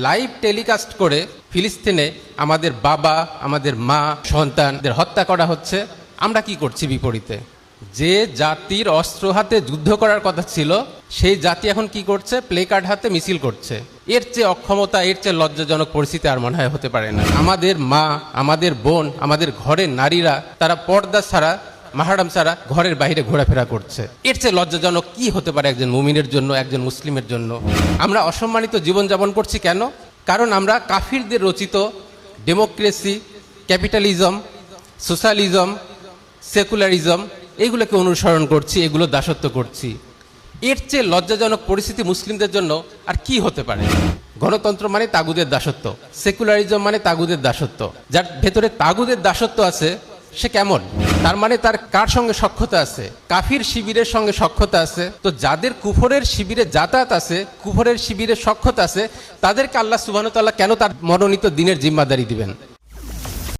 Live telecast করে ফিলিস্তিনে আমাদের বাবা, আমাদের মা, সন্তানদের হত্যা করা হচ্ছে। আমরা কি করছি বিপরীতে? যে জাতির অস্ত্র হাতে যুদ্ধ করার কথা ছিল, সেই জাতি এখন কি করছে? প্লে কার্ড হাতে মিছিল করছে। এর চেয়ে অক্ষমতা, এর চেয়ে লজ্জাজনক পরিস্থিতি আর মনে হয় হতে পারে না। আমাদের মা, আমাদের বোন, আমাদের ঘরের নারীরা তারা পর্দা ছাড়া, মাহরাম ছাড়া ঘরের বাইরে ঘোরাফেরা করছে। এর চেয়ে লজ্জাজনক কি হতে পারে একজন মুমিনের জন্য, একজন মুসলিমের জন্য? আমরা অসম্মানিত জীবনযাপন করছি কেন? কারণ আমরা কাফিরদের রচিত ডেমোক্রেসি, ক্যাপিটালিজম, সোশ্যালিজম, সেকুলারিজম এইগুলোকে অনুসরণ করছি, এগুলো দাসত্ব করছি। এর চেয়ে লজ্জাজনক পরিস্থিতি মুসলিমদের জন্য আর কি হতে পারে? গণতন্ত্র মানে তাগুদের দাসত্ব, সেকুলারিজম মানে তাগুদের দাসত্ব। যার ভেতরে তাগুদের দাসত্ব আছে সে কেমন? তার মানে তার কার সঙ্গে সখ্যতা আছে? কাফির শিবিরের সঙ্গে সখ্যতা আছে। তো যাদের কুফরের শিবিরে যাতায়াত আছে, কুফরের শিবিরে সখ্যতা আছে, তাদেরকে আল্লাহ সুবহানাহু ওয়া তাআলা কেন তার মনোনীত দ্বীনের জিম্মাদারি দিবেন?